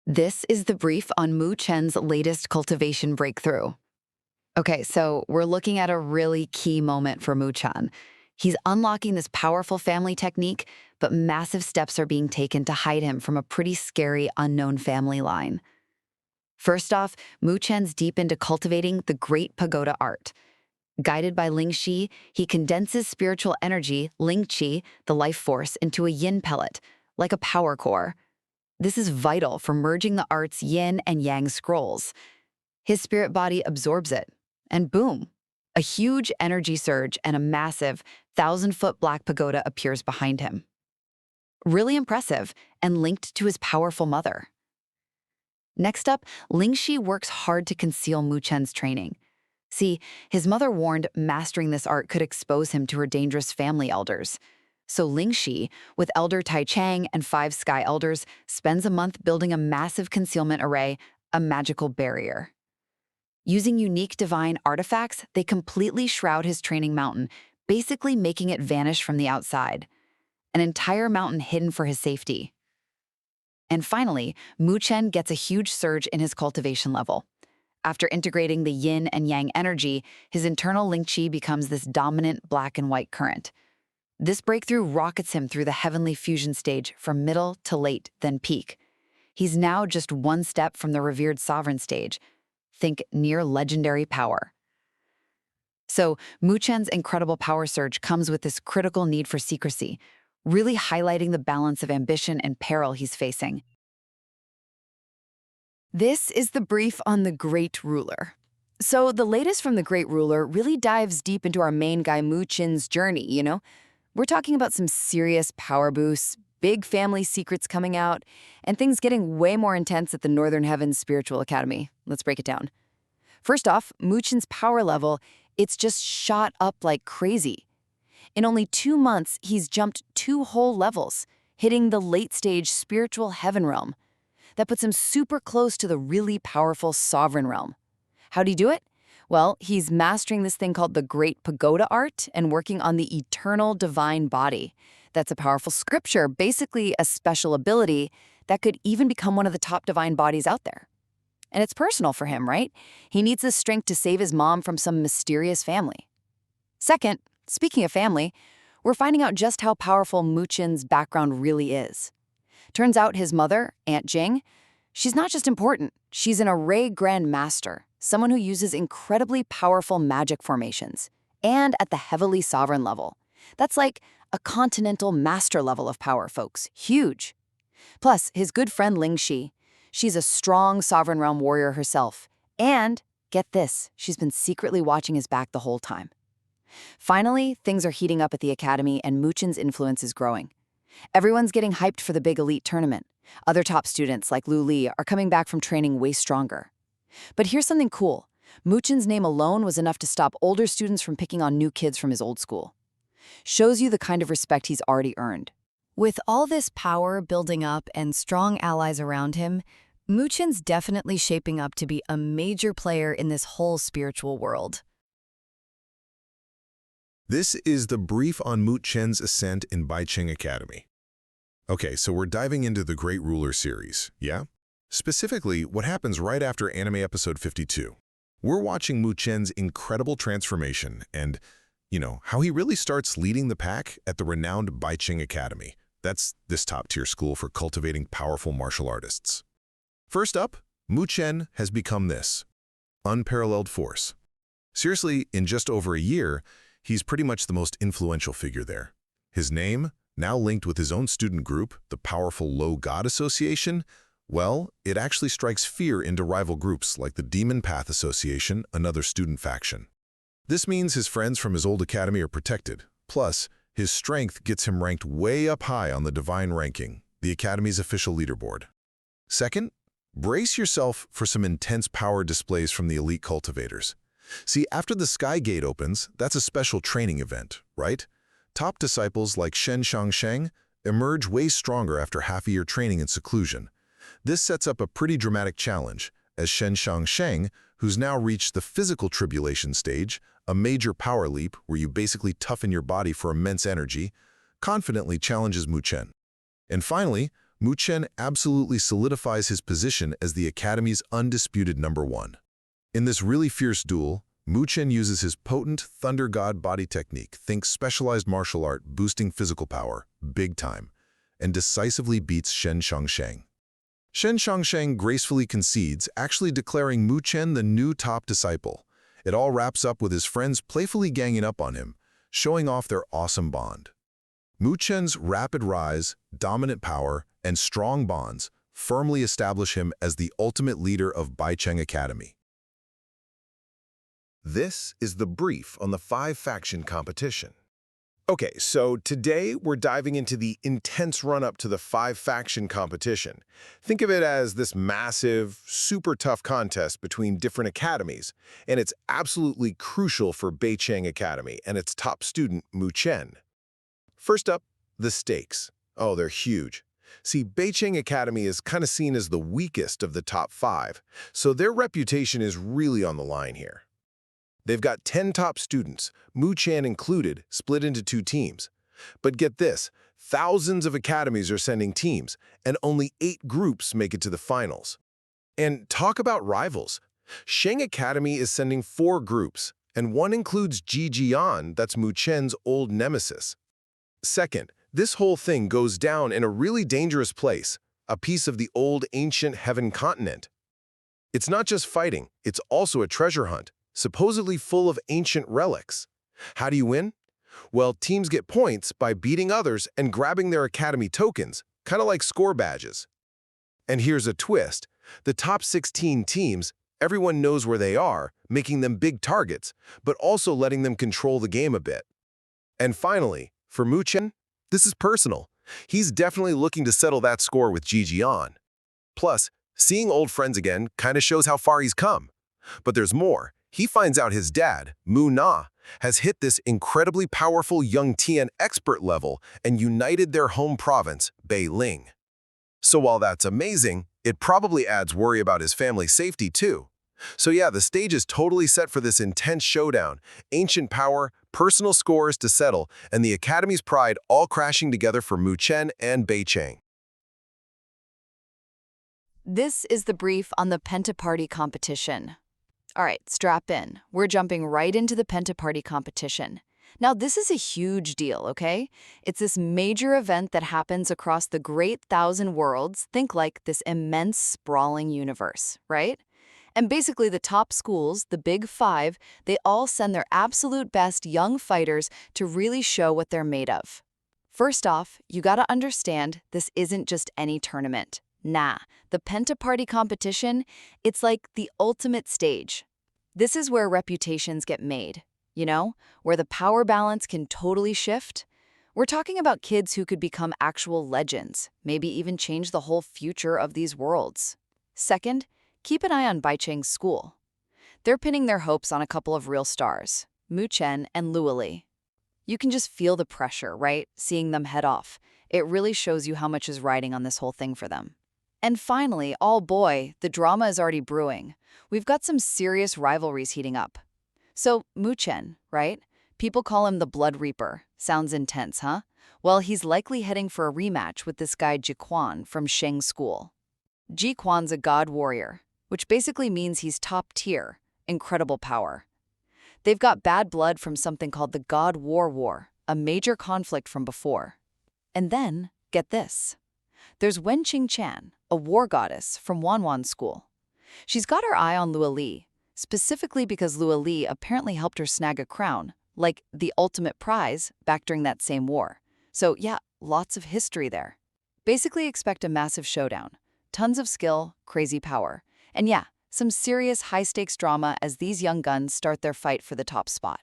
This is the brief on Mu Chen's latest cultivation breakthrough. Okay, so we're looking at a really key moment for Mu Chen. He's unlocking this powerful family technique, but massive steps are being taken to hide him from a pretty scary unknown family line. First off, Mu Chen's deep into cultivating the great pagoda art. Guided by Ling Qi, he condenses spiritual energy, Ling Qi, the life force, into a yin pellet, like a power core. This is vital for merging the art's yin and yang scrolls. His spirit body absorbs it, and boom, a huge energy surge and a massive 1,000-foot black pagoda appears behind him. Really impressive and linked to his powerful mother. Next up, Ling Qi works hard to conceal Mu Chen's training. See, his mother warned mastering this art could expose him to her dangerous family elders. So Ling Qi, with Elder Tai Chang and 5 Sky Elders, spends a month building a massive concealment array, a magical barrier. Using unique divine artifacts, they completely shroud his training mountain, basically making it vanish from the outside. An entire mountain hidden for his safety. And finally, Mu Chen gets a huge surge in his cultivation level. After integrating the yin and yang energy, his internal Ling Qi becomes this dominant black and white current. This breakthrough rockets him through the heavenly fusion stage from middle to late, then peak. He's now just one step from the revered sovereign stage. Think near legendary power. So, Mu Chen's incredible power surge comes with this critical need for secrecy, really highlighting the balance of ambition and peril he's facing. This is the brief on the Great Ruler. So the latest from the Great Ruler really dives deep into our main guy Mu Chen's journey, you know? We're talking about some serious power boosts, big family secrets coming out, and things getting way more intense at the Northern Heavens Spiritual Academy. Let's break it down. First off, Mu Chen's power level, it's just shot up like crazy. In only 2 months, he's jumped 2 whole levels, hitting the late-stage spiritual heaven realm. That puts him super close to the really powerful sovereign realm. How'd he do it? Well, he's mastering this thing called the Great Pagoda Art and working on the eternal divine body. That's a powerful scripture, basically a special ability that could even become one of the top divine bodies out there. And it's personal for him, right? He needs this strength to save his mom from some mysterious family. Second, speaking of family, we're finding out just how powerful Mu Chen's background really is. Turns out his mother, Aunt Jing, she's not just important, she's an array grand master, someone who uses incredibly powerful magic formations, and at the heavily sovereign level. That's like a continental master level of power, folks. Huge. Plus, his good friend Ling Qi, she's a strong sovereign realm warrior herself. And, get this, she's been secretly watching his back the whole time. Finally, things are heating up at the academy and Mu Chen's influence is growing. Everyone's getting hyped for the big elite tournament. Other top students, like Lu Li, are coming back from training way stronger. But here's something cool. Mu Chen's name alone was enough to stop older students from picking on new kids from his old school. Shows you the kind of respect he's already earned. With all this power building up and strong allies around him, Mu Chen's definitely shaping up to be a major player in this whole spiritual world. This is the brief on Mu Chen's Ascent in Beichang Academy. Okay, so we're diving into the Great Ruler series, yeah? Specifically, what happens right after anime episode 52. We're watching Mu Chen's incredible transformation and, how he really starts leading the pack at the renowned Beichang Academy. That's this top-tier school for cultivating powerful martial artists. First up, Mu Chen has become this unparalleled force. Seriously, in just over a year, he's pretty much the most influential figure there. His name, now linked with his own student group, the powerful Low God Association, well, it actually strikes fear into rival groups like the Demon Path Association, another student faction. This means his friends from his old academy are protected. Plus, his strength gets him ranked way up high on the Divine Ranking, the academy's official leaderboard. Second, brace yourself for some intense power displays from the elite cultivators. See, after the Sky Gate opens, that's a special training event, right? Top disciples like Shen Shang emerge way stronger after half-a-year training in seclusion. This sets up a pretty dramatic challenge, as Shen Shang, who's now reached the physical tribulation stage, a major power leap where you basically toughen your body for immense energy, confidently challenges Mu Chen. And finally, Mu Chen absolutely solidifies his position as the Academy's undisputed #1. In this really fierce duel, Mu Chen uses his potent Thunder God body technique, think specialized martial art boosting physical power, big time, and decisively beats Shen Shangsheng. Shen Shangsheng gracefully concedes, actually declaring Mu Chen the new top disciple. It all wraps up with his friends playfully ganging up on him, showing off their awesome bond. Mu Chen's rapid rise, dominant power, and strong bonds firmly establish him as the ultimate leader of Beichang Academy. This is the brief on the 5-faction competition. Okay, so today we're diving into the intense run-up to the 5-faction competition. Think of it as this massive, super tough contest between different academies, and it's absolutely crucial for Beichang Academy and its top student, Mu Chen. First up, the stakes. Oh, they're huge. See, Beichang Academy is kind of seen as the weakest of the top 5, so their reputation is really on the line here. They've got 10 top students, Mu Chen included, split into 2 teams. But get this, thousands of academies are sending teams, and only 8 groups make it to the finals. And talk about rivals. Sheng Academy is sending 4 groups, and one includes Jijian, that's Mu Chen's old nemesis. Second, this whole thing goes down in a really dangerous place, a piece of the old ancient heaven continent. It's not just fighting, it's also a treasure hunt, supposedly full of ancient relics. How do you win? Well, teams get points by beating others and grabbing their academy tokens, kind of like score badges. And here's a twist. The top 16 teams, everyone knows where they are, making them big targets, but also letting them control the game a bit. And finally, for Mu Chen, this is personal. He's definitely looking to settle that score with Jijian. Plus, seeing old friends again kind of shows how far he's come. But there's more. He finds out his dad, Mu Na, has hit this incredibly powerful young Tian expert level and united their home province, Beiling. So while that's amazing, it probably adds worry about his family's safety too. So yeah, the stage is totally set for this intense showdown, ancient power, personal scores to settle, and the Academy's pride all crashing together for Mu Chen and Beichang. This is the brief on the Pentaparty competition. All right, strap in. We're jumping right into the Pentaparty competition. Now, this is a huge deal, okay? It's this major event that happens across the Great Thousand Worlds. Think like this immense, sprawling universe, right? And basically, the top schools, the Big 5, they all send their absolute best young fighters to really show what they're made of. First off, you gotta understand this isn't just any tournament. Nah, the Pentaparty competition, it's like the ultimate stage. This is where reputations get made, you know, where the power balance can totally shift. We're talking about kids who could become actual legends, maybe even change the whole future of these worlds. Second, keep an eye on Beichang's school. They're pinning their hopes on a couple of real stars, Mu Chen and Luoli. You can just feel the pressure, right? Seeing them head off. It really shows you how much is riding on this whole thing for them. And finally, oh boy, the drama is already brewing. We've got some serious rivalries heating up. So, Mu Chen, right? People call him the Blood Reaper. Sounds intense, huh? Well, he's likely heading for a rematch with this guy Jiquan from Sheng's school. Jiquan's a god warrior, which basically means he's top tier, incredible power. They've got bad blood from something called the God War, a major conflict from before. And then, get this. There's Wenqing Chan, a war goddess from Wanwan's school. She's got her eye on Luoli, specifically because Luoli apparently helped her snag a crown, like the ultimate prize, back during that same war. So yeah, lots of history there. Basically expect a massive showdown. Tons of skill, crazy power. And yeah, some serious high-stakes drama as these young guns start their fight for the top spot.